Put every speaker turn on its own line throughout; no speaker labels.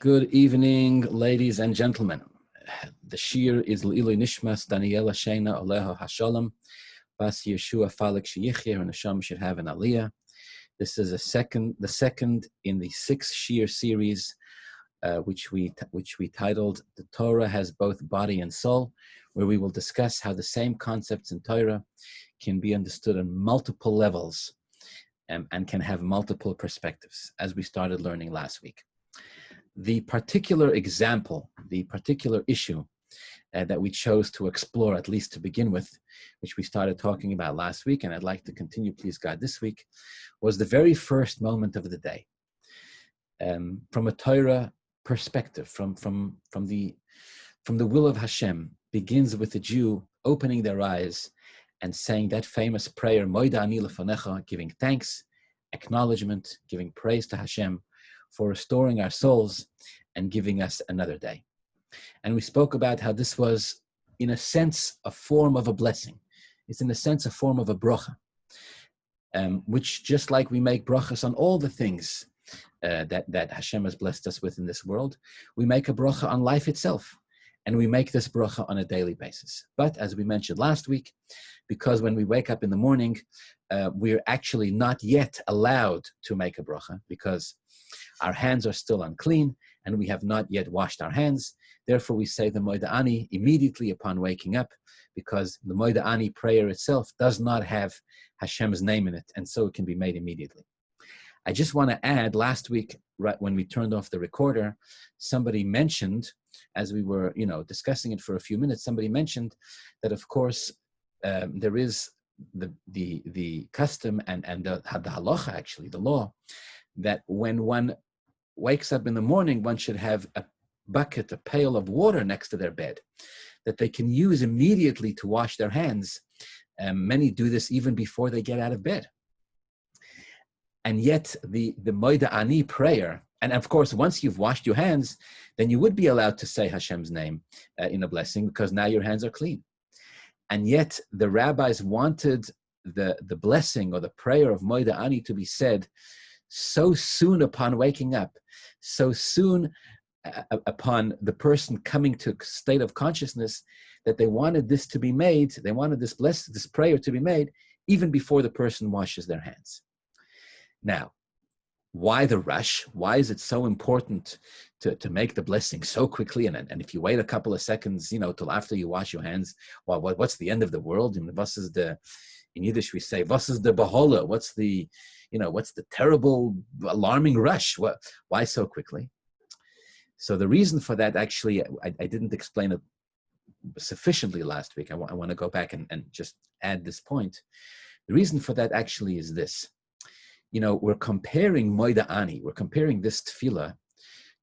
Good evening, ladies and gentlemen. The Shiur is Leiluy Nishmat, Daniella, Shaina, Aleha Hashalom, Bas Yehoshua, Falik, and Nishmat should have an Aliyah. This is the second in the 6 Shiur series, which we titled "The Torah Has Both Body and Soul," where we will discuss how the same concepts in Torah can be understood on multiple levels and can have multiple perspectives, as we started learning last week. The particular example, the particular issue that we chose to explore, at least to begin with, which we started talking about last week, and I'd like to continue, please God, this week, was the very first moment of the day. From a Torah perspective, from the will of Hashem, begins with the Jew opening their eyes and saying that famous prayer, Moida ani lefanecha, giving thanks, acknowledgement, giving praise to Hashem for restoring our souls and giving us another day. And we spoke about how this was, in a sense, a form of a blessing. It's in a sense a form of a bracha, which, just like we make brachas on all the things that Hashem has blessed us with in this world, we make a bracha on life itself. And we make this bracha on a daily basis. But as we mentioned last week, because when we wake up in the morning, we're actually not yet allowed to make a bracha because our hands are still unclean and we have not yet washed our hands. Therefore, we say the Moida Ani immediately upon waking up, because the Moida Ani prayer itself does not have Hashem's name in it, and so it can be made immediately. I just want to add, last week, right when we turned off the recorder, somebody mentioned, as we were, discussing it for a few minutes, somebody mentioned that, of course, there is the custom and the halacha, actually, the law, that when one wakes up in the morning, one should have a bucket, a pail of water next to their bed that they can use immediately to wash their hands. Many do this even before they get out of bed. And yet the Moida Ani prayer, and of course, once you've washed your hands, then you would be allowed to say Hashem's name in a blessing, because now your hands are clean. And yet the rabbis wanted the blessing or the prayer of Moida Ani to be said so soon upon waking up, so soon upon the person coming to a state of consciousness, that they wanted this to be made, they wanted this prayer to be made even before the person washes their hands. Now, why the rush? Why is it so important to make the blessing so quickly? And if you wait a couple of seconds, till after you wash your hands, well, what's the end of the world? In Yiddish we say, "Was is the behola?" What's the terrible, alarming rush? Why so quickly? So the reason for that, actually, I didn't explain it sufficiently last week. I want to go back and just add this point. The reason for that actually is this. We're comparing Moida Ani, we're comparing this tefillah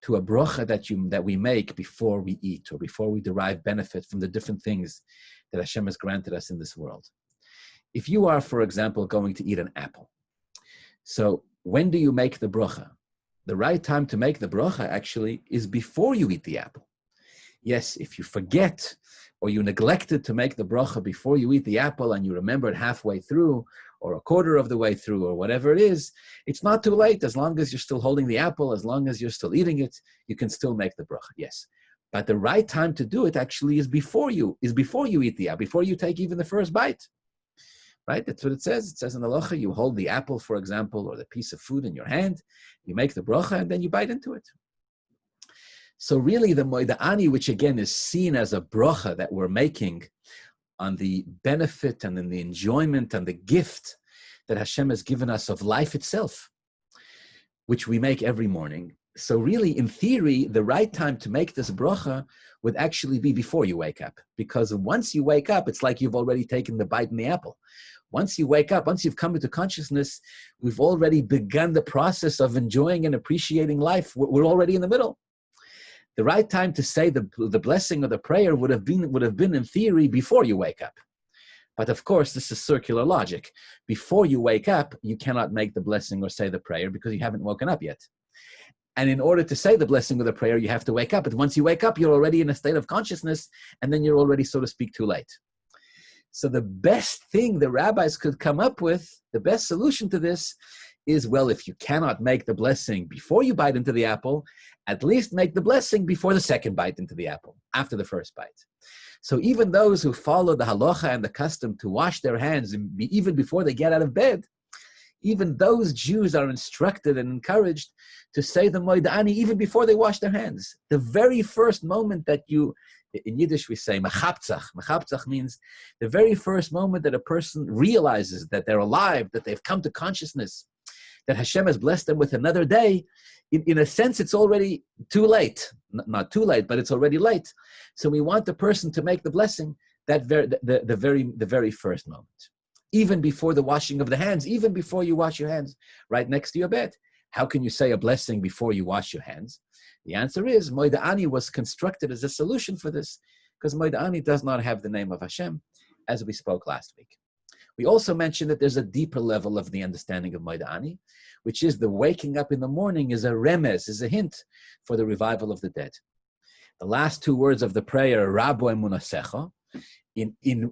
to a bracha that we make before we eat or before we derive benefit from the different things that Hashem has granted us in this world. If you are, for example, going to eat an apple, so when do you make the bracha? The right time to make the bracha actually is before you eat the apple. Yes, if you forget or you neglected to make the bracha before you eat the apple and you remember it halfway through or a quarter of the way through or whatever it is, it's not too late. As long as you're still holding the apple, as long as you're still eating it, you can still make the bracha, yes. But the right time to do it actually is before you eat the apple, before you take even the first bite. Right? That's what it says. It says in the halacha, you hold the apple, for example, or the piece of food in your hand, you make the bracha, and then you bite into it. So really the Moida Ani, which again is seen as a bracha that we're making on the benefit and in the enjoyment and the gift that Hashem has given us of life itself, which we make every morning. So really, in theory, the right time to make this bracha would actually be before you wake up. Because once you wake up, it's like you've already taken the bite in the apple. Once you wake up, once you've come into consciousness, we've already begun the process of enjoying and appreciating life. We're already in the middle. The right time to say the blessing or the prayer would have been in theory before you wake up. But of course, this is circular logic. Before you wake up, you cannot make the blessing or say the prayer because you haven't woken up yet. And in order to say the blessing or the prayer, you have to wake up. But once you wake up, you're already in a state of consciousness, and then you're already, so to speak, too late. So the best thing the rabbis could come up with, the best solution to this, is, well, if you cannot make the blessing before you bite into the apple, at least make the blessing before the second bite into the apple, after the first bite. So even those who follow the halacha and the custom to wash their hands even before they get out of bed, even those Jews are instructed and encouraged to say the Moed Ani even before they wash their hands. The very first moment that you, in Yiddish we say mechabtzach. Mechabtzach means the very first moment that a person realizes that they're alive, that they've come to consciousness, that Hashem has blessed them with another day. In a sense, it's already too late. Not too late, but it's already late. So we want the person to make the blessing the very first moment. Even before the washing of the hands, even before you wash your hands right next to your bed. How can you say a blessing before you wash your hands? The answer is, Moed Ani was constructed as a solution for this, because Moed Ani does not have the name of Hashem, as we spoke last week. We also mentioned that there's a deeper level of the understanding of Moed Ani, which is the waking up in the morning is a remez, is a hint for the revival of the dead. The last two words of the prayer, Rabo Emunasecha,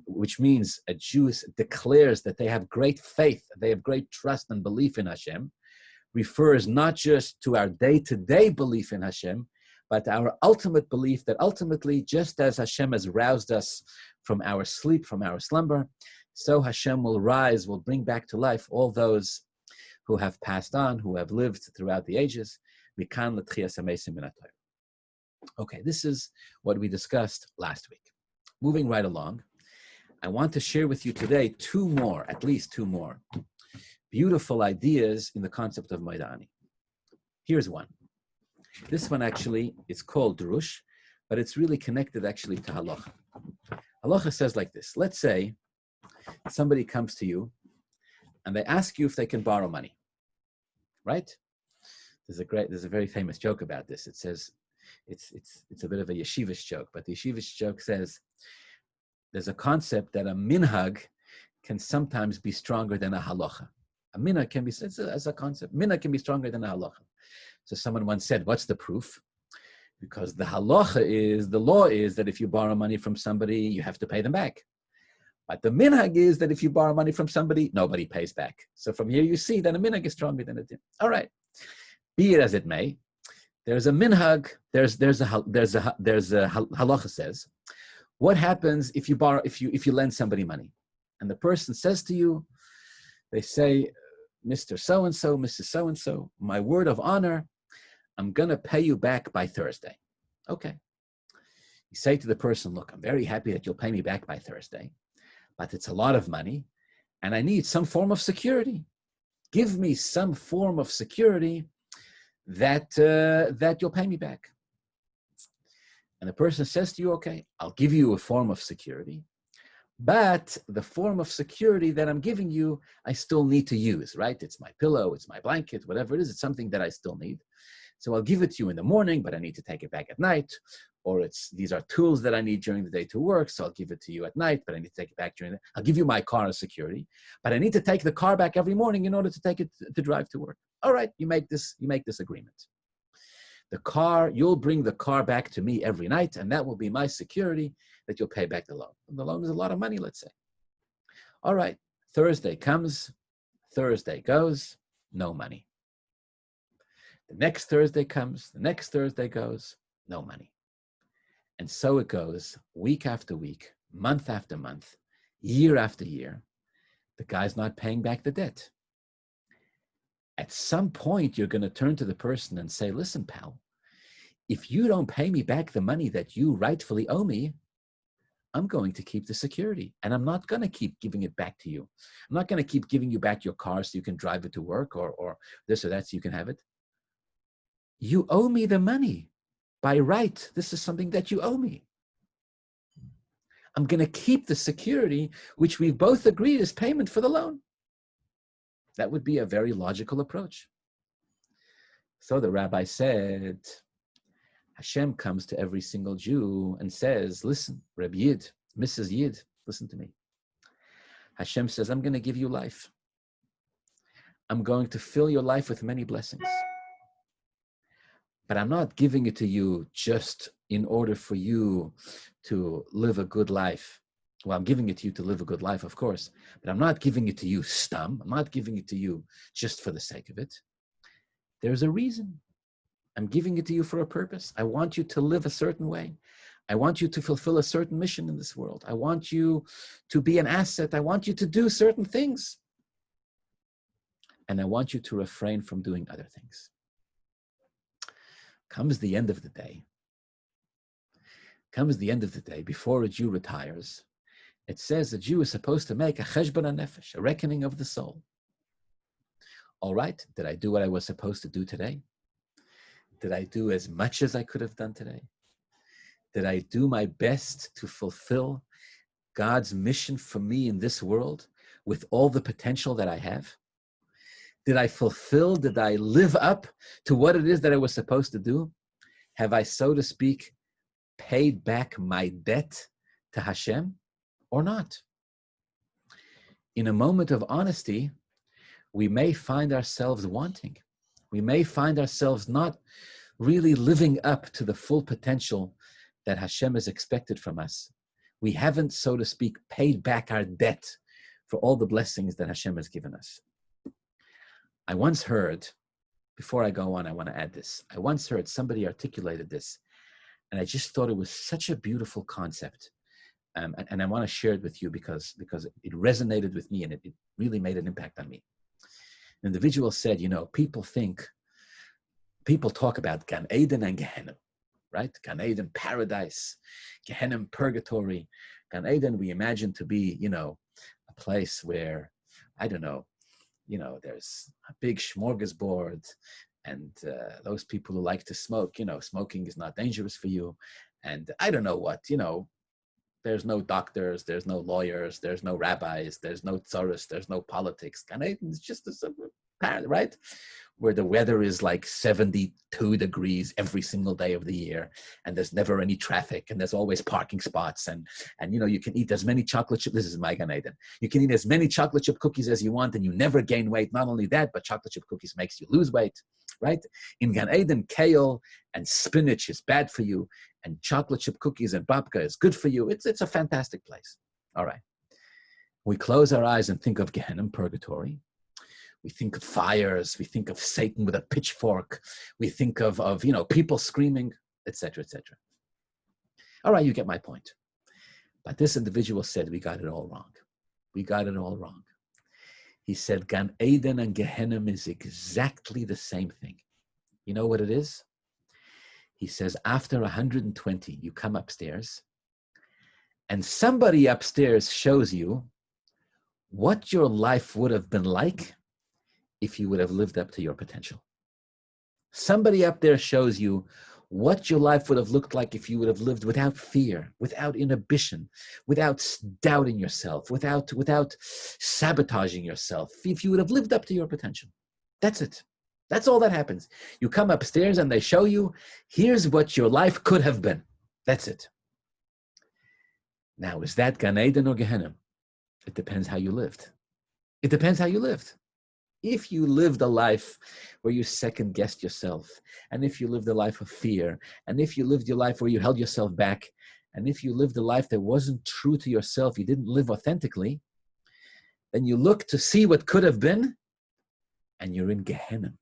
which means a Jew declares that they have great faith, they have great trust and belief in Hashem, refers not just to our day-to-day belief in Hashem, but our ultimate belief that ultimately, just as Hashem has roused us from our sleep, from our slumber, so Hashem will rise, will bring back to life all those who have passed on, who have lived throughout the ages. Okay, this is what we discussed last week. Moving right along, I want to share with you today at least two more, beautiful ideas in the concept of Moed Ani. Here's one. This one actually, it's called Drush, but it's really connected actually to Halacha. Halacha says like this. Let's say somebody comes to you and they ask you if they can borrow money, right? There's a very famous joke about this. It says, it's a bit of a yeshivish joke, but the yeshivish joke says, there's a concept that a minhag can sometimes be stronger than a halacha. A minhag can be, as a concept, minhag can be stronger than a halacha. So someone once said, what's the proof? Because the law is that if you borrow money from somebody, you have to pay them back. But the minhag is that if you borrow money from somebody, nobody pays back. So from here you see that a minhag is stronger than a din. All right, be it as it may. There's a minhag. There's a halacha says, what happens if you lend somebody money, and the person says to you, they say, Mr. So-and-so, Mrs. So-and-so, my word of honor, I'm going to pay you back by Thursday. Okay. You say to the person, look, I'm very happy that you'll pay me back by Thursday, but it's a lot of money, and I need some form of security. Give me some form of security that you'll pay me back. And the person says to you, okay, I'll give you a form of security, but the form of security that I'm giving you, I still need to use, right? It's my pillow, it's my blanket, whatever it is, it's something that I still need. So I'll give it to you in the morning, but I need to take it back at night. Or these are tools that I need during the day to work, so I'll give it to you at night, but I need to take it back I'll give you my car as security, but I need to take the car back every morning in order to take it to drive to work. All right, you make this agreement. The car, you'll bring the car back to me every night, and that will be my security that you'll pay back the loan. And the loan is a lot of money, let's say. All right, Thursday comes, Thursday goes, no money. The next Thursday comes, the next Thursday goes, no money. And so it goes week after week, month after month, year after year. The guy's not paying back the debt. At some point, you're going to turn to the person and say, listen, pal, if you don't pay me back the money that you rightfully owe me, I'm going to keep the security, and I'm not going to keep giving it back to you. I'm not going to keep giving you back your car so you can drive it to work or this or that so you can have it. You owe me the money. By right, this is something that you owe me. I'm going to keep the security, which we've both agreed is payment for the loan. That would be a very logical approach. So the rabbi said, Hashem comes to every single Jew and says, listen, Rabbi Yid, Mrs. Yid, listen to me. Hashem says, I'm going to give you life. I'm going to fill your life with many blessings. But I'm not giving it to you just in order for you to live a good life Well, I'm giving it to you to live a good life, of course, but I'm not giving it to you stum. I'm not giving it to you just for the sake of it. There's a reason. I'm giving it to you for a purpose. I want you to live a certain way. I want you to fulfill a certain mission in this world. I want you to be an asset. I want you to do certain things. And I want you to refrain from doing other things. Comes the end of the day. Before a Jew retires, it says a Jew is supposed to make a cheshbon hanefesh, a reckoning of the soul. All right, did I do what I was supposed to do today? Did I do as much as I could have done today? Did I do my best to fulfill God's mission for me in this world with all the potential that I have? Did I live up to what it is that I was supposed to do? Have I, so to speak, paid back my debt to Hashem or not? In a moment of honesty, we may find ourselves wanting. We may find ourselves not really living up to the full potential that Hashem has expected from us. We haven't, so to speak, paid back our debt for all the blessings that Hashem has given us. I once heard, before I go on, I want to add this. I once heard somebody articulated this, and I just thought it was such a beautiful concept. And I want to share it with you because it resonated with me and it really made an impact on me. An individual said, people talk about Gan Eden and Gehenna, right? Gan Eden, paradise, Gehenna, purgatory. Gan Eden, we imagine to be, a place where, I don't know, there's a big smorgasbord and those people who like to smoke, smoking is not dangerous for you. And I don't know what, there's no doctors, there's no lawyers, there's no rabbis, there's no tsaras, there's no politics. Gan Eden is just a paradise, right? Where the weather is like 72 degrees every single day of the year, and there's never any traffic, and there's always parking spots, and you can eat as many chocolate chip. This is my Gan Eden. You can eat as many chocolate chip cookies as you want, and you never gain weight. Not only that, but chocolate chip cookies makes you lose weight, right? In Gan Eden, kale and spinach is bad for you, and chocolate chip cookies and babka is good for you. It's a fantastic place. All right. We close our eyes and think of Gehenna, purgatory. We think of fires. We think of Satan with a pitchfork. We think of people screaming, etc., etc. All right, you get my point. But this individual said we got it all wrong. We got it all wrong. He said Gan Eden and Gehenna is exactly the same thing. You know what it is? He says after 120, you come upstairs, and somebody upstairs shows you what your life would have been like if you would have lived up to your potential. Somebody up there shows you what your life would have looked like if you would have lived without fear, without inhibition, without doubting yourself, without sabotaging yourself, if you would have lived up to your potential. That's it. That's all that happens. You come upstairs and they show you, here's what your life could have been. That's it. Now, is that Gan Eden or Gehenna? It depends how you lived. It depends how you lived. If you lived a life where you second-guessed yourself, and if you lived a life of fear, and if you lived your life where you held yourself back, and if you lived a life that wasn't true to yourself, you didn't live authentically, then you look to see what could have been, and you're in Gehenna,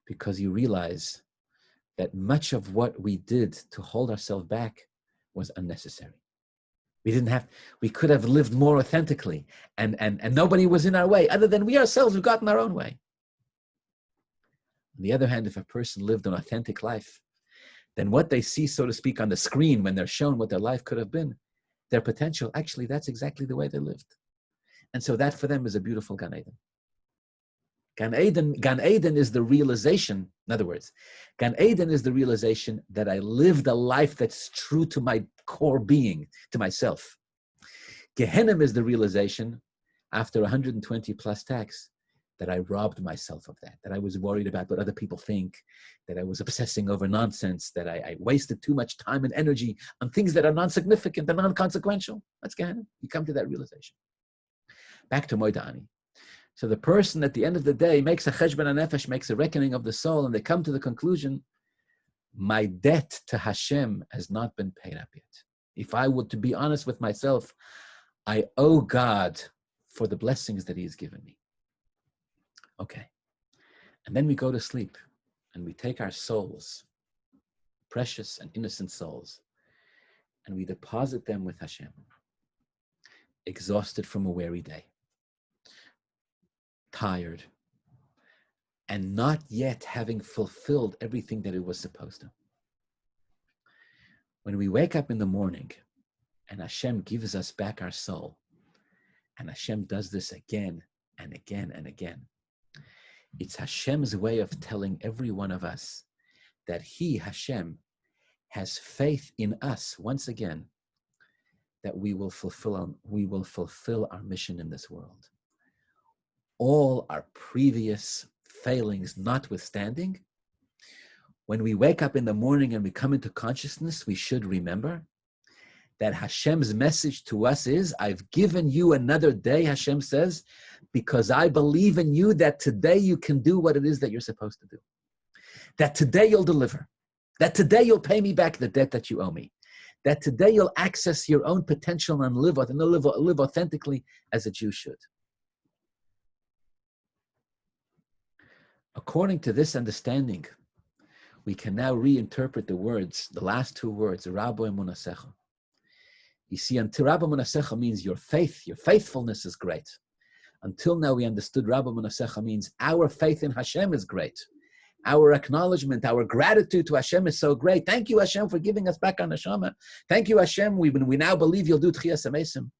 because you realize that much of what we did to hold ourselves back was unnecessary. We could have lived more authentically, and nobody was in our way other than we ourselves who got in our own way. On the other hand, if a person lived an authentic life, then what they see, so to speak, on the screen when they're shown what their life could have been, their potential, actually, that's exactly the way they lived. And so that for them is a beautiful Gan Eden. Gan Eden is the realization, in other words, Gan Eden is the realization that I lived a life that's true to my core being, to myself. Gehenna is the realization, after 120 plus tax, that I robbed myself of that I was worried about what other people think, that I was obsessing over nonsense, that I wasted too much time and energy on things that are non-significant and non-consequential. That's Gehenna. You come to that realization. Back to Moed Ani. So the person at the end of the day makes a cheshbon hanefesh, makes a reckoning of the soul, and they come to the conclusion, my debt to Hashem has not been paid up yet. If I were to be honest with myself, I owe God for the blessings that he has given me. Okay. And then we go to sleep and we take our souls, precious and innocent souls, and we deposit them with Hashem, exhausted from a weary day, tired, and not yet having fulfilled everything that it was supposed to. When we wake up in the morning and Hashem gives us back our soul, and Hashem does this again and again and again, it's Hashem's way of telling every one of us that he, Hashem, has faith in us once again, that we will fulfill our mission in this world. All our previous failings notwithstanding, when we wake up in the morning and we come into consciousness, we should remember that Hashem's message to us is, I've given you another day, Hashem says, because I believe in you that today you can do what it is that you're supposed to do. That today you'll deliver. That today you'll pay me back the debt that you owe me. That today you'll access your own potential and live authentically as a Jew should. According to this understanding, we can now reinterpret the words, the last two words, Rabbo Emunasecha. You see, until Rabbo Emunasecha means your faith, your faithfulness is great. Until now we understood Rabbo Emunasecha means our faith in Hashem is great. Our acknowledgement, our gratitude to Hashem is so great. Thank you, Hashem, for giving us back our neshama. Thank you, Hashem. We now believe you'll do Tchiyas HaMesim.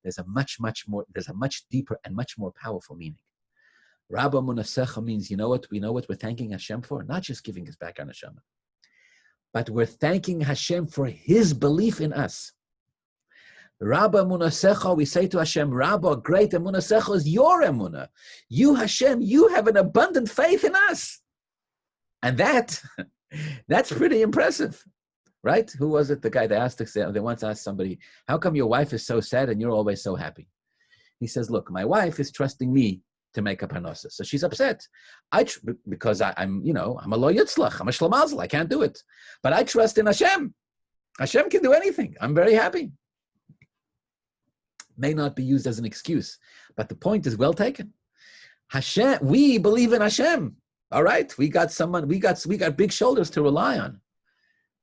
There's a much deeper and much more powerful meaning. Rabba Munasecha means, you know what we're thanking Hashem for? Not just giving us back our neshama, but we're thanking Hashem for his belief in us. Rabba Munasecha, we say to Hashem, Rabba, great Emunasecha is your Emunah. You, Hashem, you have an abundant faith in us. And that's pretty impressive, right? Who was it? The guy they once asked somebody, how come your wife is so sad and you're always so happy? He says, look, my wife is trusting me to make a parnasa. So she's upset. Because I'm a lo yitzlach, I'm a shlamazel, I can't do it. But I trust in Hashem. Hashem can do anything. I'm very happy. May not be used as an excuse, but the point is well taken. Hashem, we believe in Hashem. All right, we got big shoulders to rely on.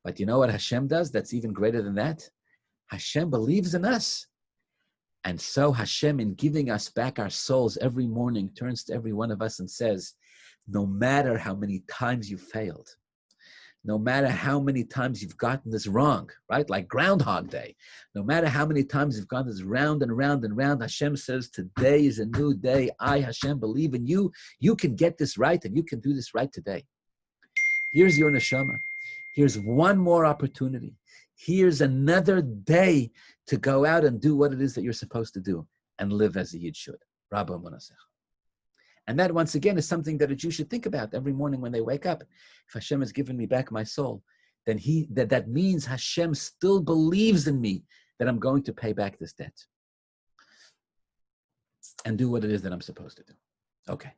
But you know what Hashem does that's even greater than that? Hashem believes in us. And so Hashem, in giving us back our souls every morning, turns to every one of us and says, no matter how many times you failed, no matter how many times you've gotten this wrong, right? Like Groundhog Day. No matter how many times you've gone this round and round and round, Hashem says, today is a new day. I, Hashem, believe in you. You can get this right and you can do this right today. Here's your neshama. Here's one more opportunity. Here's another day to go out and do what it is that you're supposed to do and live as a Yid should. Rabba Munasech. And that, once again, is something that a Jew should think about every morning when they wake up. If Hashem has given me back my soul, then that means Hashem still believes in me that I'm going to pay back this debt and do what it is that I'm supposed to do. Okay.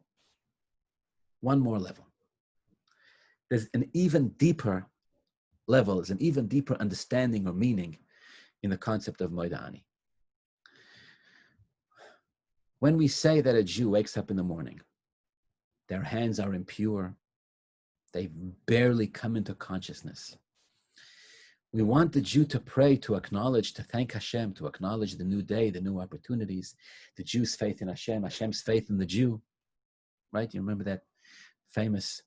One more level. There's an even deeper level, there's an even deeper understanding or meaning in the concept of Moedani. When we say that a Jew wakes up in the morning, their hands are impure, they've barely come into consciousness. We want the Jew to pray, to acknowledge, to thank Hashem, to acknowledge the new day, the new opportunities, the Jew's faith in Hashem, Hashem's faith in the Jew. Right? You remember that famous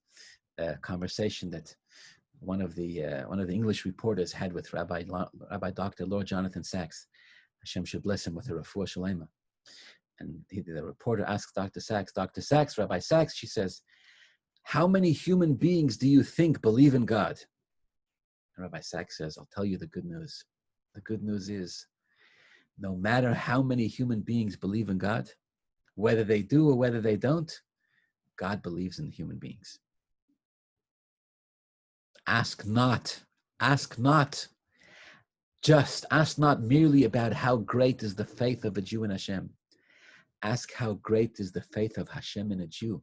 conversation that one of the English reporters had with Rabbi Dr. Lord Jonathan Sachs. Hashem should bless him with a refuah shalema. And the reporter asks Dr. Sachs, Rabbi Sachs, she says, how many human beings do you think believe in God? And Rabbi Sachs says, I'll tell you the good news. The good news is, no matter how many human beings believe in God, whether they do or whether they don't, God believes in human beings. Ask not merely about how great is the faith of a Jew in Hashem. Ask how great is the faith of Hashem in a Jew.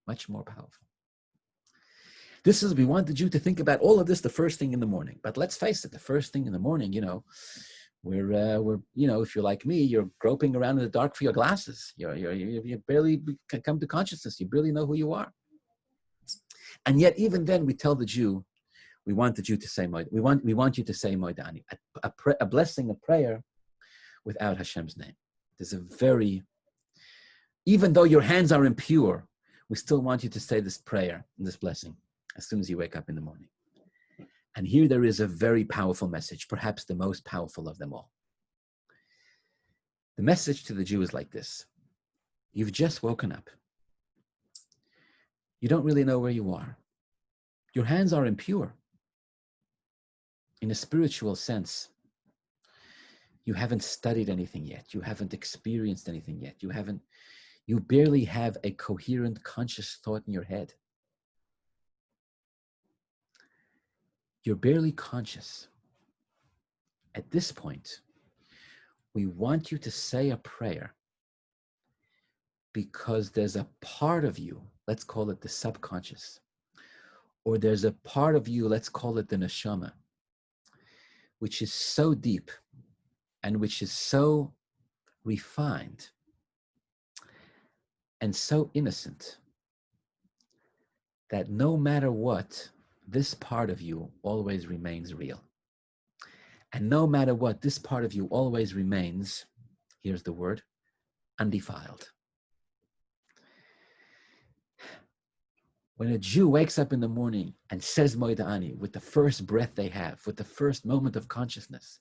Much more powerful. We want the Jew to think about all of this the first thing in the morning. But let's face it, the first thing in the morning, We're if you're like me, you're groping around in the dark for your glasses. You barely come to consciousness. You barely know who you are. And yet, even then, we tell the Jew, we want the Jew to say Moed. We want you to say Moedani, a blessing, a prayer, without Hashem's name. There's even though your hands are impure, we still want you to say this prayer and this blessing as soon as you wake up in the morning. And here there is a very powerful message, perhaps the most powerful of them all. The message to the Jew is like this. You've just woken up. You don't really know where you are. Your hands are impure. In a spiritual sense, you haven't studied anything yet. You haven't experienced anything yet. You barely have a coherent, conscious thought in your head. You're barely conscious. At this point, we want you to say a prayer because there's a part of you, let's call it the subconscious, or there's a part of you, let's call it the neshama, which is so deep and which is so refined and so innocent that no matter what, this part of you always remains real. And no matter what, this part of you always remains, here's the word, undefiled. When a Jew wakes up in the morning and says Moedani with the first breath they have, with the first moment of consciousness,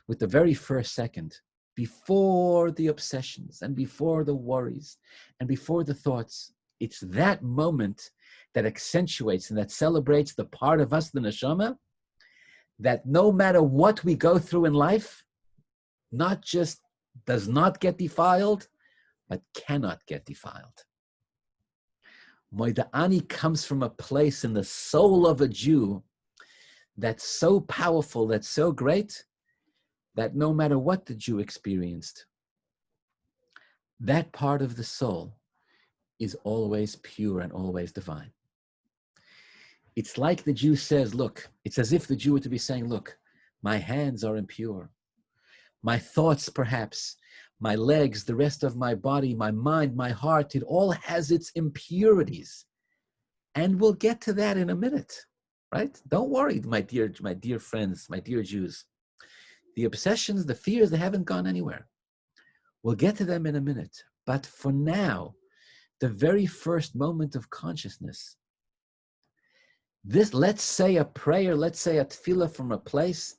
with the very first second, before the obsessions and before the worries and before the thoughts, it's that moment that accentuates and that celebrates the part of us, the neshama, that no matter what we go through in life, not just does not get defiled, but cannot get defiled. Moedani comes from a place in the soul of a Jew that's so powerful, that's so great, that no matter what the Jew experienced, that part of the soul is always pure and always divine. It's like the Jew says, look, it's as if the Jew were to be saying, look, my hands are impure. My thoughts, perhaps, my legs, the rest of my body, my mind, my heart, it all has its impurities. And we'll get to that in a minute, right? Don't worry, my dear friends, my dear Jews. The obsessions, the fears, they haven't gone anywhere. We'll get to them in a minute. But for now, the very first moment of consciousness, let's say a prayer, let's say a tefillah from a place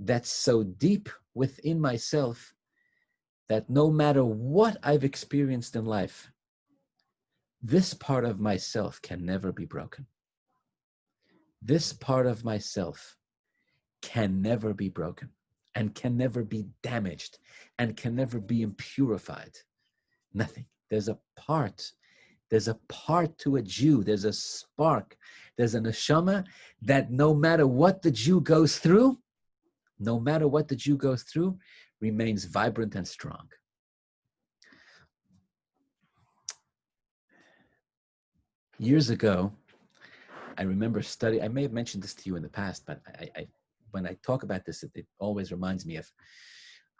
that's so deep within myself that no matter what I've experienced in life, this part of myself can never be broken. This part of myself can never be broken and can never be damaged and can never be impurified. Nothing. There's a part to a Jew, there's a spark, there's a neshama that no matter what the Jew goes through, remains vibrant and strong. Years ago, I remember studying, I may have mentioned this to you in the past, but when I talk about this, it always reminds me of,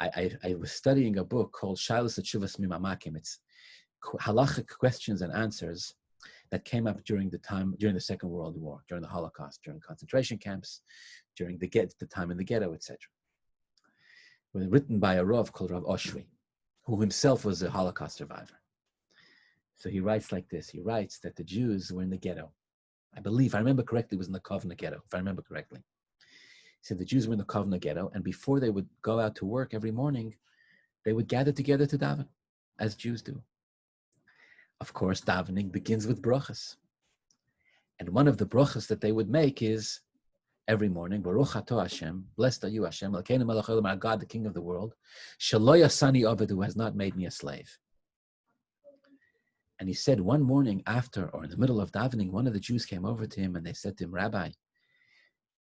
I was studying a book called Shailas Tshuvas Mimamakim. It's halachic questions and answers that came up during the Second World War, during the Holocaust, during concentration camps, during the time in the ghetto, etc. It was written by a Rav called Rav Oshri, who himself was a Holocaust survivor. So he writes like this. He writes that the Jews were in the ghetto. I remember correctly, it was in the Kovna ghetto, if I remember correctly. He said the Jews were in the Kovna ghetto, and before they would go out to work every morning, they would gather together to daven, as Jews do. Of course, davening begins with brachas. And one of the brachas that they would make is, every morning, Baruch Ato Hashem, blessed are you Hashem, Elkeinu melech haolam, our God, the King of the world, Shelo yasani oved, who has not made me a slave. And he said one morning after, or in the middle of davening, one of the Jews came over to him and they said to him, Rabbi,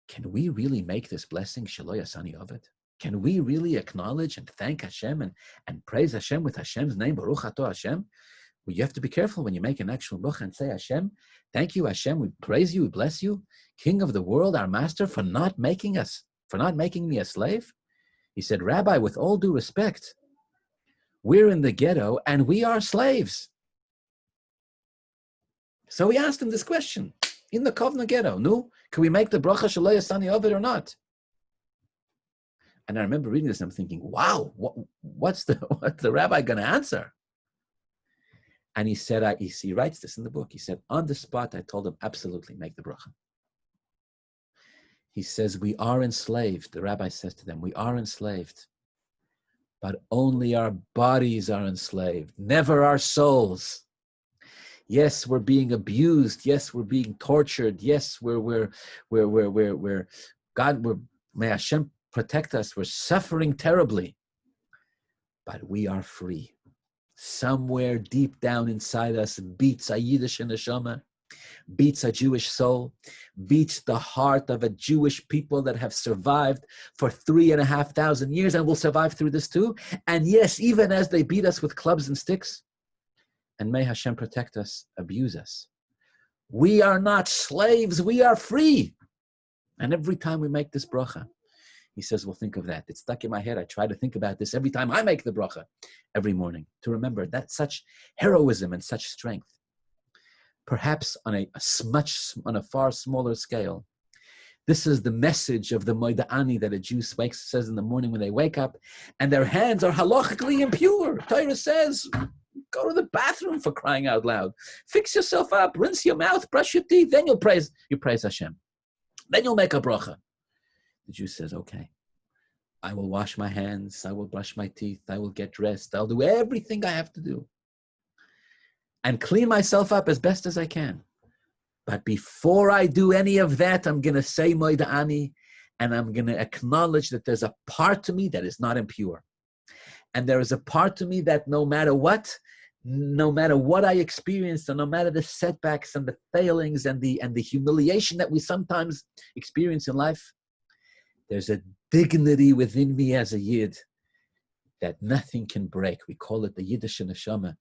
can we really make this blessing, Shelo yasani oved? Can we really acknowledge and thank Hashem and praise Hashem with Hashem's name, Baruch Ato Hashem? Well, you have to be careful when you make an actual bracha and say, Hashem, thank you, Hashem, we praise you, we bless you, King of the world, our Master, for not making me a slave. He said, Rabbi, with all due respect, we're in the ghetto and we are slaves. So we asked him this question in the Kovna ghetto. No, can we make the bracha shaloi asani of it or not? And I remember reading this and I'm thinking, wow, what's the rabbi going to answer? And he said, he writes this in the book. He said, on the spot, I told him, absolutely, make the bracha. He says, we are enslaved. The rabbi says to them, we are enslaved, but only our bodies are enslaved, never our souls. Yes, we're being abused. Yes, we're being tortured. Yes, may Hashem protect us. We're suffering terribly, but we are free. Somewhere deep down inside us beats a Yiddish neshama, beats a Jewish soul, beats the heart of a Jewish people that have survived for 3,500 years and will survive through this too. And yes, even as they beat us with clubs and sticks, and may Hashem protect us, abuse us, we are not slaves, we are free. And every time we make this bracha, he says, well, think of that. It's stuck in my head. I try to think about this every time I make the bracha, every morning, to remember that such heroism and such strength. Perhaps on a far smaller scale, this is the message of the Moeda'ani that a Jew says in the morning when they wake up, and their hands are halachically impure. Torah says, go to the bathroom, for crying out loud. Fix yourself up, rinse your mouth, brush your teeth, then you praise Hashem. Then you'll make a bracha. The Jew says, okay, I will wash my hands, I will brush my teeth, I will get dressed, I'll do everything I have to do and clean myself up as best as I can. But before I do any of that, I'm going to say Moeda'ani, and I'm going to acknowledge that there's a part to me that is not impure. And there is a part to me that no matter what I experienced, and no matter the setbacks and the failings and the humiliation that we sometimes experience in life, there's a dignity within me as a Yid that nothing can break. We call it the Yiddish neshama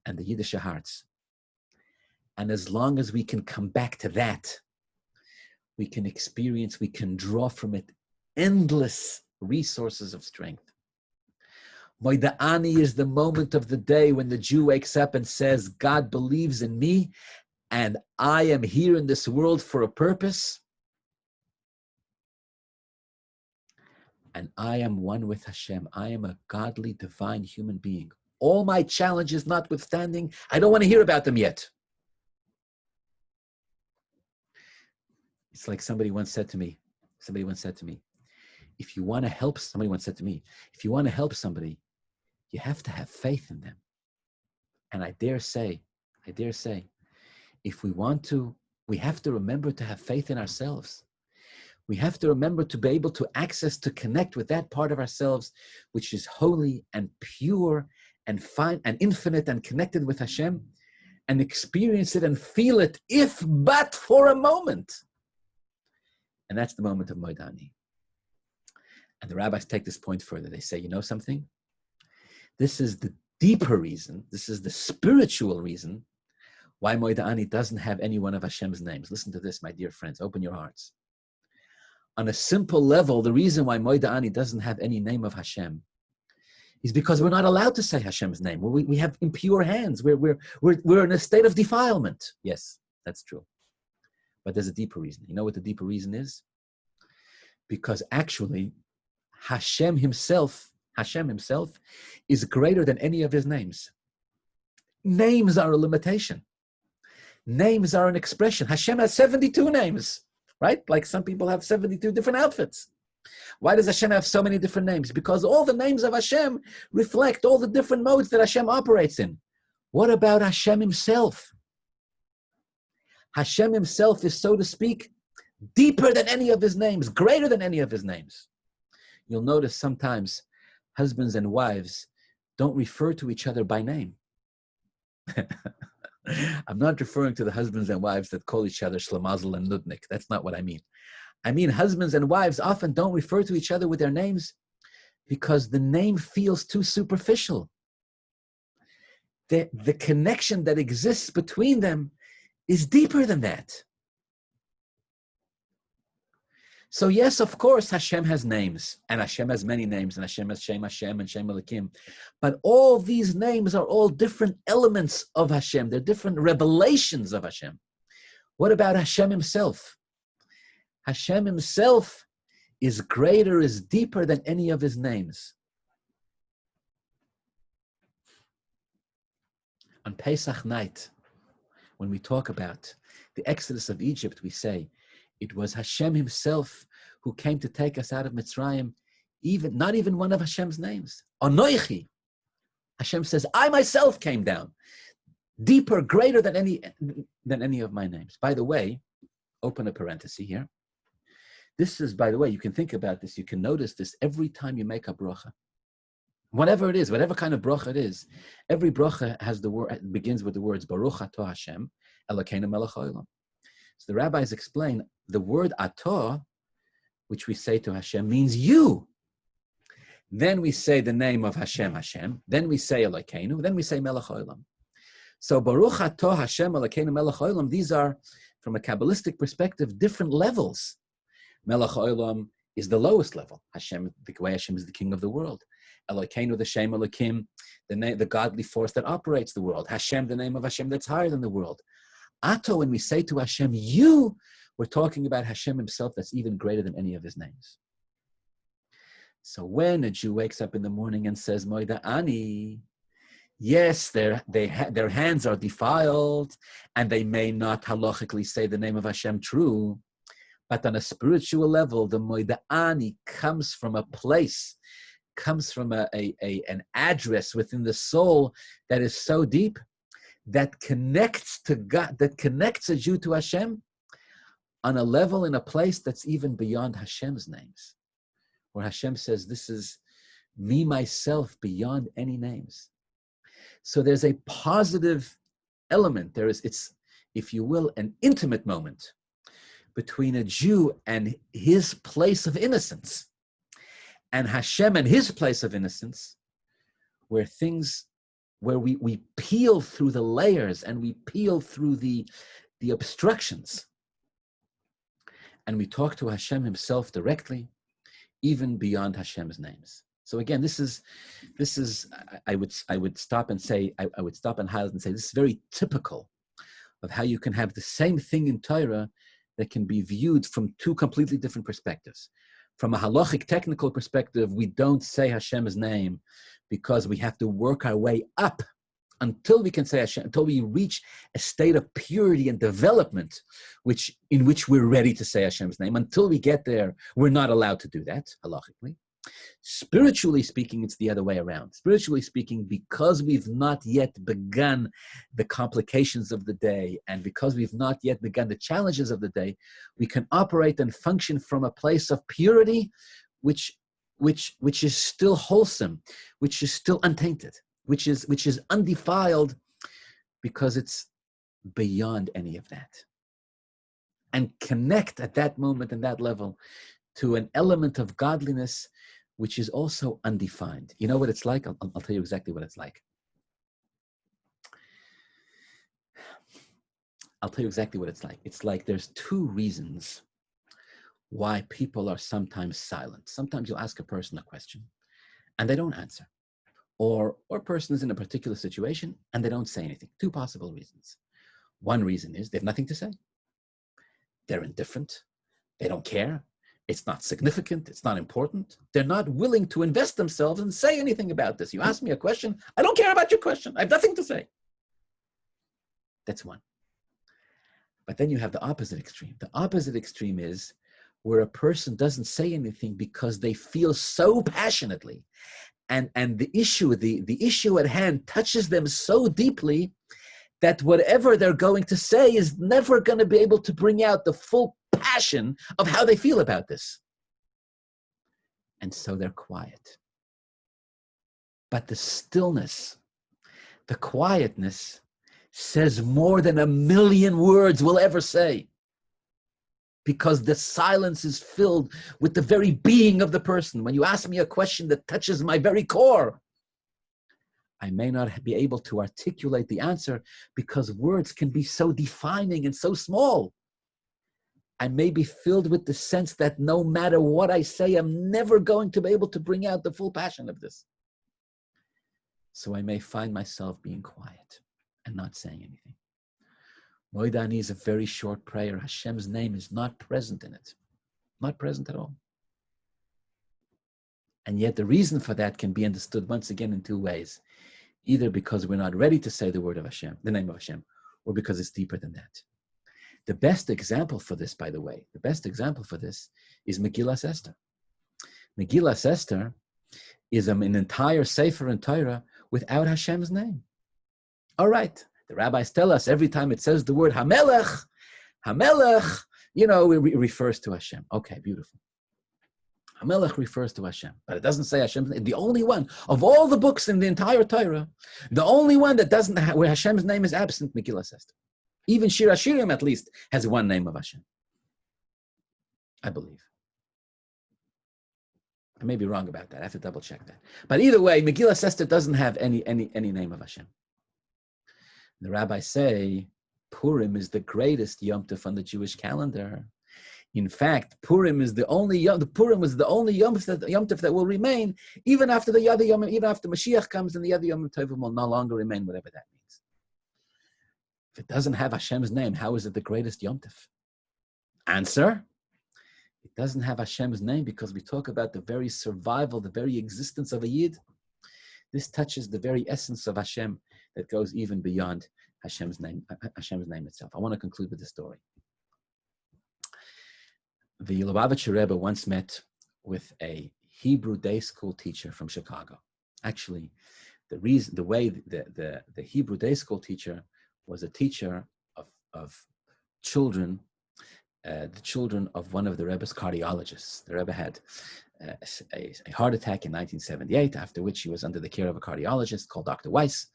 and the Yiddish hearts. And as long as we can come back to that, we can draw from it endless resources of strength. Moeda'ani is the moment of the day when the Jew wakes up and says, God believes in me, and I am here in this world for a purpose. And I am one with Hashem. I am a godly, divine human being. All my challenges notwithstanding, I don't want to hear about them yet. It's like somebody once said to me, if you want to help somebody, you have to have faith in them. And I dare say, if we want to, we have to remember to have faith in ourselves. We have to remember to be able to connect with that part of ourselves, which is holy and pure and fine and infinite and connected with Hashem, and experience it and feel it, if but for a moment. And that's the moment of Moeda'ani. And the rabbis take this point further. They say, you know something? This is the deeper reason, this is the spiritual reason why Moeda'ani doesn't have any one of Hashem's names. Listen to this, my dear friends. Open your hearts. On a simple level, the reason why Moeda'ani doesn't have any name of Hashem is because we're not allowed to say Hashem's name. We have impure hands. We're in a state of defilement. Yes, that's true. But there's a deeper reason. You know what the deeper reason is? Because actually, Hashem himself is greater than any of his names. Names are a limitation. Names are an expression. Hashem has 72 names, right? Like some people have 72 different outfits. Why does Hashem have so many different names? Because all the names of Hashem reflect all the different modes that Hashem operates in. What about Hashem himself? Hashem himself is, so to speak, deeper than any of his names, greater than any of his names. You'll notice sometimes husbands and wives don't refer to each other by name. I'm not referring to the husbands and wives that call each other Shlamazel and Nudnik. That's not what I mean. I mean husbands and wives often don't refer to each other with their names because the name feels too superficial. The connection that exists between them is deeper than that. So yes, of course, Hashem has names, and Hashem has many names, and Hashem has Shem Hashem and Shem Elokim. But all these names are all different elements of Hashem. They're different revelations of Hashem. What about Hashem himself? Hashem himself is greater, is deeper than any of his names. On Pesach night, when we talk about the exodus of Egypt, we say, it was Hashem himself who came to take us out of Mitzrayim, not even one of Hashem's names. Anoichi. Hashem says, I myself came down. Deeper, greater than any of my names. By the way, open a parenthesis here. This is, by the way, you can think about this, you can notice this every time you make a bracha. Whatever it is, whatever kind of bracha it is, every bracha has begins with the words, Baruch Atah Hashem, Elokeinu melech haolam. So the rabbis explain, the word Atah, which we say to Hashem, means you. Then we say the name of Hashem, Hashem. Then we say Elokeinu. Then we say melech haolam. So Baruch Atah Hashem, Elokeinu melech haolam, these are, from a Kabbalistic perspective, different levels. Melech haolam is the lowest level. Hashem, the way Hashem is the king of the world. Elokeinu, the Shem Elokim, the godly force that operates the world. Hashem, the name of Hashem that's higher than the world. Ato, when we say to Hashem, you, we're talking about Hashem himself that's even greater than any of his names. So when a Jew wakes up in the morning and says, Moida Ani, yes, their hands are defiled, and they may not halachically say the name of Hashem true, but on a spiritual level, the Moida Ani comes from a place, comes from an address within the soul that is so deep, that connects to God, that connects a Jew to Hashem on a level, in a place that's even beyond Hashem's names, where Hashem says, this is me, myself, beyond any names. So there's a positive element. It's, if you will, an intimate moment between a Jew and his place of innocence, and Hashem and his place of innocence, where we peel through the layers and we peel through the obstructions, and we talk to Hashem himself directly, even beyond Hashem's names. So again, this is I would stop and say, I would stop and highlight and say, this is very typical of how you can have the same thing in Torah that can be viewed from two completely different perspectives. From a halachic technical perspective, we don't say Hashem's name because we have to work our way up until we can say Hashem, until we reach a state of purity and development in which we're ready to say Hashem's name. Until we get there, we're not allowed to do that, halachically. Spiritually speaking, it's the other way around. Spiritually speaking, because we've not yet begun the complications of the day, and because we've not yet begun the challenges of the day, we can operate and function from a place of purity, which is still wholesome, which is still untainted, which is undefiled, because it's beyond any of that. And connect at that moment and that level to an element of godliness which is also undefined. You know what it's like? I'll tell you exactly what it's like. I'll tell you exactly what it's like. It's like there's two reasons why people are sometimes silent. Sometimes you'll ask a person a question and they don't answer. Or a person is in a particular situation and they don't say anything. Two possible reasons. One reason is they have nothing to say. They're indifferent. They don't care. It's not significant. It's not important. They're not willing to invest themselves and say anything about this. You ask me a question. I don't care about your question. I have nothing to say. That's one. But then you have the opposite extreme. The opposite extreme is where a person doesn't say anything because they feel so passionately, and the issue at hand touches them so deeply that whatever they're going to say is never going to be able to bring out the full passion of how they feel about this. And so they're quiet. But the stillness, the quietness, says more than 1,000,000 words will ever say. Because the silence is filled with the very being of the person. When you ask me a question that touches my very core, I may not be able to articulate the answer because words can be so defining and so small. I may be filled with the sense that no matter what I say, I'm never going to be able to bring out the full passion of this. So I may find myself being quiet and not saying anything. Moedani is a very short prayer. Hashem's name is not present in it. Not present at all. And yet the reason for that can be understood once again in two ways. Either because we're not ready to say the word of Hashem, the name of Hashem, or because it's deeper than that. The best example for this, by the way, the best example for this is Megillas Esther. Megillas Esther is an entire Sefer in Torah without Hashem's name. All right, the rabbis tell us every time it says the word Hamelech, Hamelech, it refers to Hashem. Okay, beautiful. Hamelech refers to Hashem, but it doesn't say Hashem's name. The only one of all the books in the entire Torah, the only one that doesn't where Hashem's name is absent, Megillas Esther. Even Shir HaShirim, at least, has one name of Hashem. I believe. I may be wrong about that. I have to double check that. But either way, Megillas Esther doesn't have any name of Hashem. The rabbis say Purim is the greatest Yom Tov on the Jewish calendar. In fact, Purim was the only Yom Tov that will remain even after the other Yom, even after Mashiach comes, and the other Yom Tov will no longer remain, whatever that means. If it doesn't have Hashem's name, how is it the greatest Yom Tov? Answer: it doesn't have Hashem's name because we talk about the very survival, the very existence of a Yid. This touches the very essence of Hashem that goes even beyond Hashem's name itself. I want to conclude with the story. The Lubavitcher Rebbe once met with a Hebrew day school teacher from Chicago. Actually, the Hebrew day school teacher was a teacher of children, the children of one of the Rebbe's cardiologists. The Rebbe had a heart attack in 1978, after which he was under the care of a cardiologist called Dr. Weiss.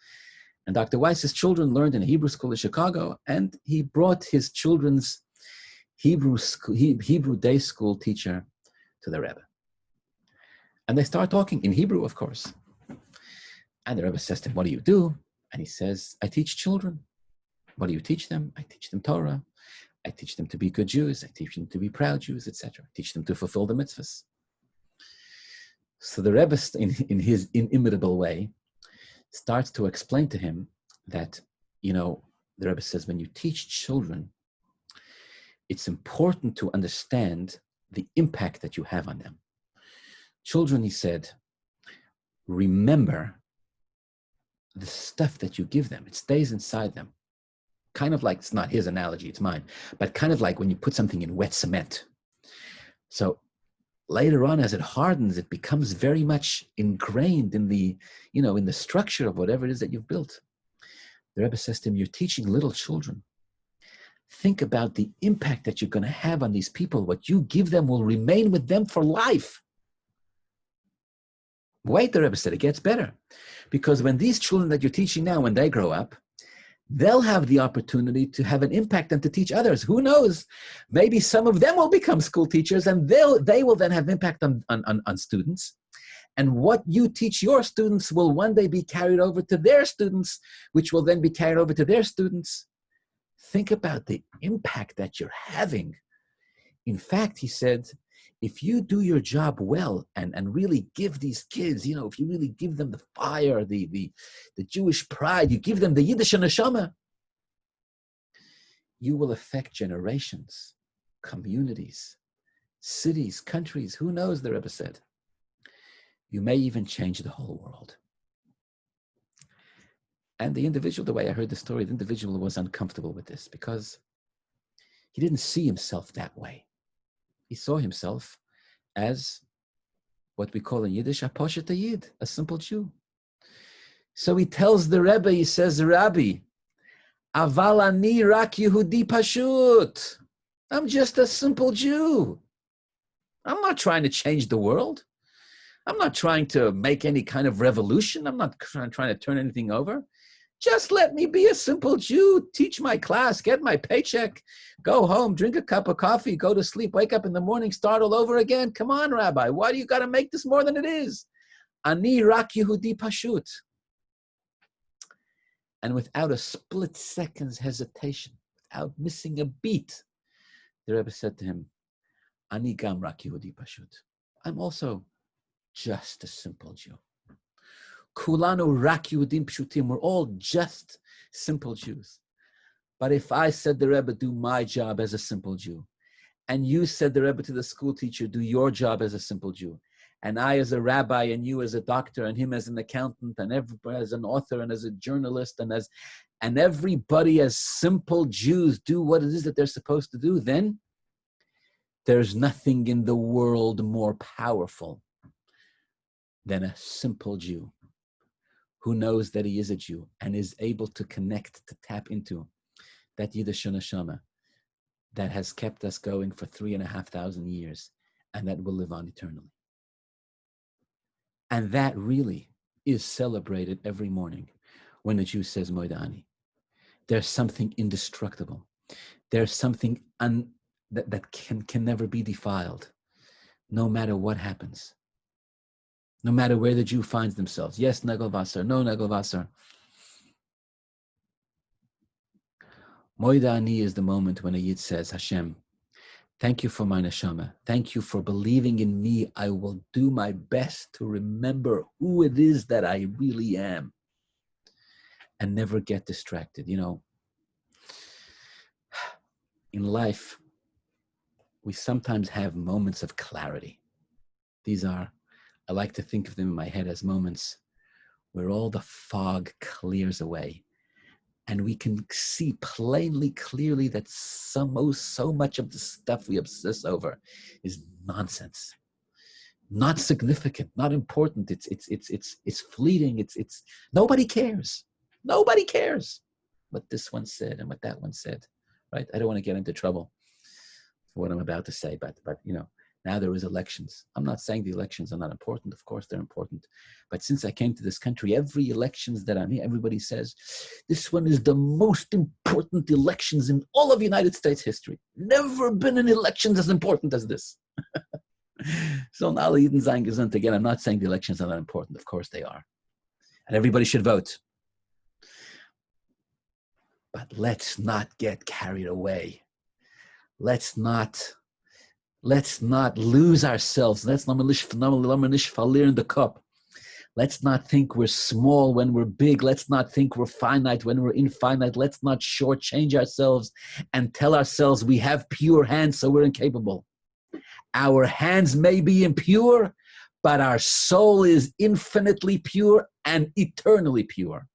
And Dr. Weiss's children learned in a Hebrew school in Chicago, and he brought his children's Hebrew day school teacher to the Rebbe. And they start talking in Hebrew, of course. And the Rebbe says to him, "What do you do?" And he says, "I teach children." "What do you teach them?" "I teach them Torah. I teach them to be good Jews. I teach them to be proud Jews, etc. I teach them to fulfill the mitzvahs." So the Rebbe, in his inimitable way, starts to explain to him that, the Rebbe says, when you teach children, it's important to understand the impact that you have on them. Children, he said, remember the stuff that you give them. It stays inside them. Kind of like, it's not his analogy, it's mine, but kind of like when you put something in wet cement. So later on, as it hardens, it becomes very much ingrained in the structure of whatever it is that you've built. The Rebbe says to him, you're teaching little children. Think about the impact that you're going to have on these people. What you give them will remain with them for life. Wait, the Rebbe said, it gets better. Because when these children that you're teaching now, when they grow up, they'll have the opportunity to have an impact and to teach others. Who knows? Maybe some of them will become school teachers, and they will then have impact on students. And what you teach your students will one day be carried over to their students, which will then be carried over to their students. Think about the impact that you're having. In fact, he said, if you do your job well and really give these kids, if you really give them the fire, the Jewish pride, you give them the Yiddish neshama, you will affect generations, communities, cities, countries. Who knows, the Rebbe said. You may even change the whole world. And the individual, the way I heard the story, the individual was uncomfortable with this because he didn't see himself that way. He saw himself as what we call in Yiddish, a poshet Yid, a simple Jew. So he tells the Rebbe, he says, Rabbi, aval ani rak Yehudi pashut. I'm just a simple Jew. I'm not trying to change the world. I'm not trying to make any kind of revolution. I'm not trying to turn anything over. Just let me be a simple Jew, teach my class, get my paycheck, go home, drink a cup of coffee, go to sleep, wake up in the morning, start all over again. Come on, Rabbi, why do you got to make this more than it is? Ani rak Yehudi pashut. And without a split second's hesitation, without missing a beat, The Rebbe said to him, Ani gam rak Yehudi pashut. I'm also just a simple Jew. Kulanu rak Yehudim pshutim. We're all just simple Jews. But if I said the Rebbe, do my job as a simple Jew, and you said the Rebbe to the school teacher, do your job as a simple Jew, and I as a rabbi, and you as a doctor, and him as an accountant, and everybody as an author, and as a journalist, and everybody as simple Jews do what it is that they're supposed to do, then there's nothing in the world more powerful than a simple Jew who knows that he is a Jew and is able to connect, to tap into that Yiddish neshama that has kept us going for 3,500 years and that will live on eternally. And that really is celebrated every morning when a Jew says Moedani. There's something indestructible. There's something that can never be defiled, no matter what happens. No matter where the Jew finds themselves. Yes, Negel Vasser, no Negel Vasser. Moedani is the moment when a Yid says, Hashem, thank you for my neshama. Thank you for believing in me. I will do my best to remember who it is that I really am and never get distracted. You know, in life, we sometimes have moments of clarity. These are, I like to think of them in my head as moments where all the fog clears away and we can see plainly, clearly that so much of the stuff we obsess over is nonsense, not significant, not important. It's fleeting. It's nobody cares. Nobody cares what this one said and what that one said, right? I don't want to get into trouble for what I'm about to say, but you know, now there is elections. I'm not saying the elections are not important. Of course, they're important. But since I came to this country, every elections that I'm here, everybody says, this one is the most important elections in all of United States history. Never been an election as important as this. So now again, I'm not saying the elections are not important. Of course they are. And everybody should vote. But let's not get carried away. Let's not lose ourselves. Let's not falir in the cup. Let's not think we're small when we're big. Let's not think we're finite when we're infinite. Let's not shortchange ourselves and tell ourselves we have pure hands, so we're incapable. Our hands may be impure, but our soul is infinitely pure and eternally pure.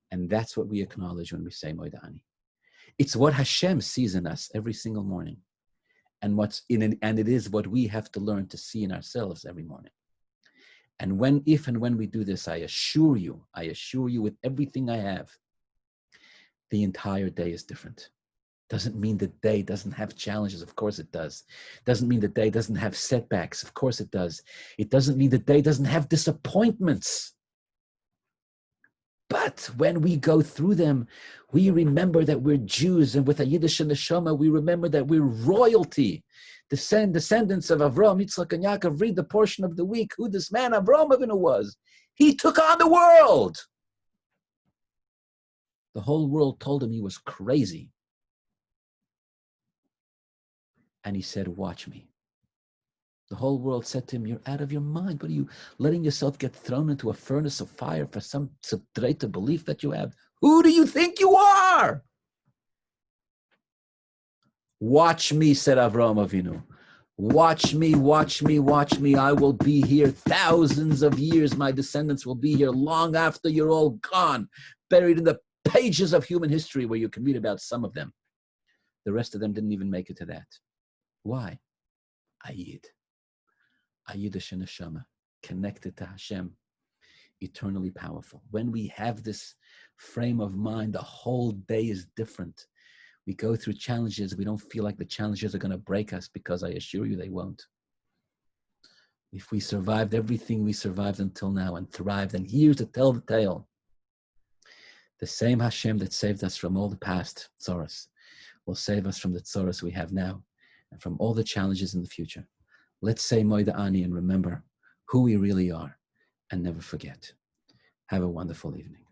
And that's what we acknowledge when we say Moedani. It's what Hashem sees in us every single morning. And it is what we have to learn to see in ourselves every morning. And if and when we do this, I assure you with everything I have, the entire day is different. Doesn't mean the day doesn't have challenges. Of course it does. Doesn't mean the day doesn't have setbacks. Of course it does. It doesn't mean the day doesn't have disappointments. But when we go through them, we remember that we're Jews, and with a Yiddish neshama, we remember that we're royalty, descendants of Avraham, Yitzchak, and Yaakov. Read the portion of the week who this man Avraham Avinu was. He took on the world. The whole world told him he was crazy. And he said, watch me. The whole world said to him, you're out of your mind. What are you letting yourself get thrown into a furnace of fire for some subtreta belief that you have? Who do you think you are? Watch me, said Avraham Avinu. Watch me, watch me, watch me. I will be here thousands of years. My descendants will be here long after you're all gone, buried in the pages of human history where you can read about some of them. The rest of them didn't even make it to that. Why? Ayid neshama, connected to Hashem, eternally powerful. When we have this frame of mind, the whole day is different. We go through challenges. We don't feel like the challenges are going to break us, because I assure you they won't. If we survived everything we survived until now and thrived, and here's to tell the tale, the same Hashem that saved us from all the past tzoros will save us from the tzoros we have now and from all the challenges in the future. Let's say Moedani and remember who we really are and never forget. Have a wonderful evening.